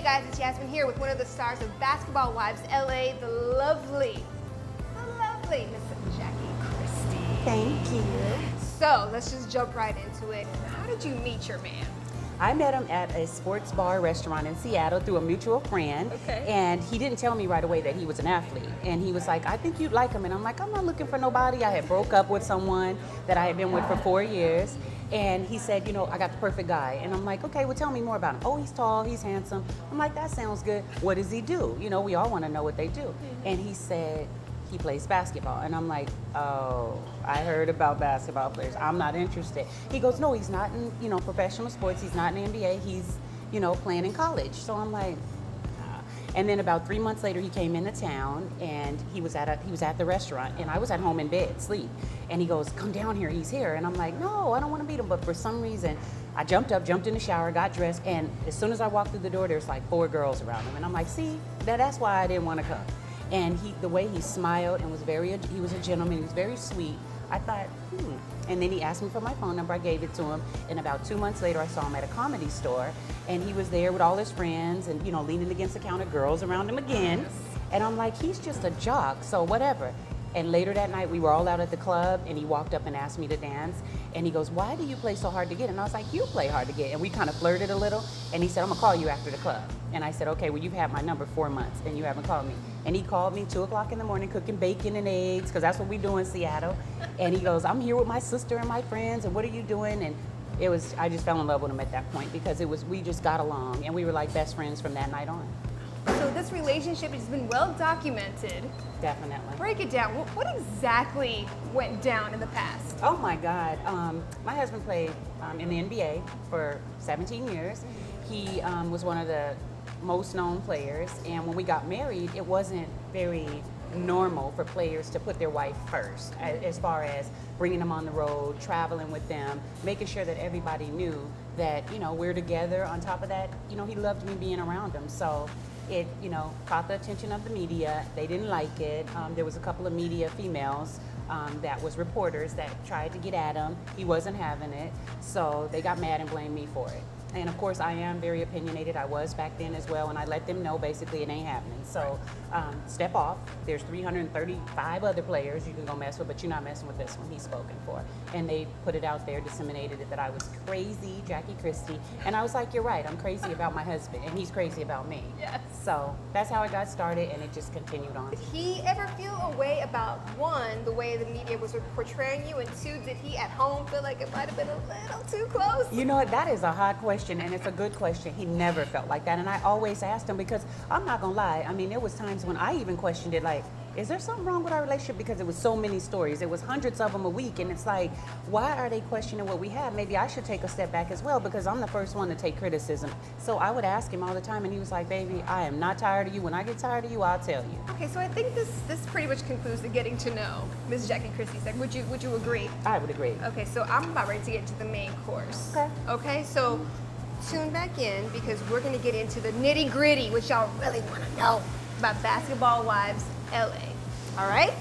guys, it's Yasmin here with one of the stars of Basketball Wives LA, the lovely Miss Jackie Christie. Thank you. So let's just jump right into it. How did you meet your man? I met him at a sports bar restaurant in Seattle through a mutual friend. Okay. And he didn't tell me right away that he was an athlete. And he was like, I think you'd like him. And I'm like, I'm not looking for nobody. I had broke up with someone that I had been with for 4 years. And he said, you know, I got the perfect guy. And I'm like, okay, well, tell me more about him. Oh, he's tall, he's handsome. I'm like, that sounds good. What does he do? You know, we all want to know what they do. And he said, he plays basketball. And I'm like, oh, I heard about basketball players. I'm not interested. He goes, no, he's not in, you know, professional sports. He's not in the NBA. He's, you know, playing in college. So I'm like, nah. And then about 3 months later, he came into town and he was at the restaurant and I was at home in bed, sleep. And he goes, come down here, he's here. And I'm like, no, I don't want to meet him. But for some reason, I jumped up, jumped in the shower, got dressed. And as soon as I walked through the door, there's like 4 girls around him. And I'm like, see, that's why I didn't want to come. And the way he smiled and he was a gentleman, he was very sweet. I thought, And then he asked me for my phone number, I gave it to him. And about 2 months later, I saw him at a comedy store. And he was there with all his friends and, you know, leaning against the counter, girls around him again. And I'm like, he's just a jock, so whatever. And later that night, we were all out at the club, and he walked up and asked me to dance. And he goes, why do you play so hard to get? And I was like, you play hard to get. And we kind of flirted a little. And he said, I'm going to call you after the club. And I said, okay, well, you've had my number 4 months, and you haven't called me. And he called me 2 o'clock in the morning, cooking bacon and eggs, because that's what we do in Seattle. And he goes, I'm here with my sister and my friends, and what are you doing? And I just fell in love with him at that point, because we just got along, and we were like best friends from that night on. So this relationship has been well documented. Definitely. Break it down. What exactly went down in the past? Oh my God. My husband played in the NBA for 17 years. He was one of the most known players, and when we got married, it wasn't very normal for players to put their wife first, as far as bringing them on the road, traveling with them, making sure that everybody knew that, you know, we're together. On top of that, you know, he loved me being around him. So it, you know, caught the attention of the media. They didn't like it. There was a couple of media females that was reporters that tried to get at him. He wasn't having it. So they got mad and blamed me for it. And of course, I am very opinionated. I was back then as well, and I let them know basically it ain't happening. So step off. There's 335 other players you can go mess with, but you're not messing with this one. He's spoken for. And they put it out there, disseminated it, that I was crazy, Jackie Christie. And I was like, you're right, I'm crazy about my husband, and he's crazy about me. Yes. So that's how it got started, and it just continued on. Did he ever feel a way about, 1, the way the media was portraying you, and 2, did he at home feel like it might have been a little too close? You know what, that is a hard question, and it's a good question. He never felt like that, and I always asked him, because I'm not gonna lie, I mean, there was times when I even questioned it, like, is there something wrong with our relationship? Because it was so many stories. It was hundreds of them a week, and it's like, why are they questioning what we have? Maybe I should take a step back as well, because I'm the first one to take criticism. So I would ask him all the time, and he was like, baby, I am not tired of you. When I get tired of you, I'll tell you. Okay, so I think this pretty much concludes the getting to know Ms. Jackie Christie. Would you agree? I would agree. Okay, so I'm about ready to get to the main course. Okay. Okay, so tune back in, because we're gonna get into the nitty gritty, which y'all really wanna know about Basketball Wives LA. All right?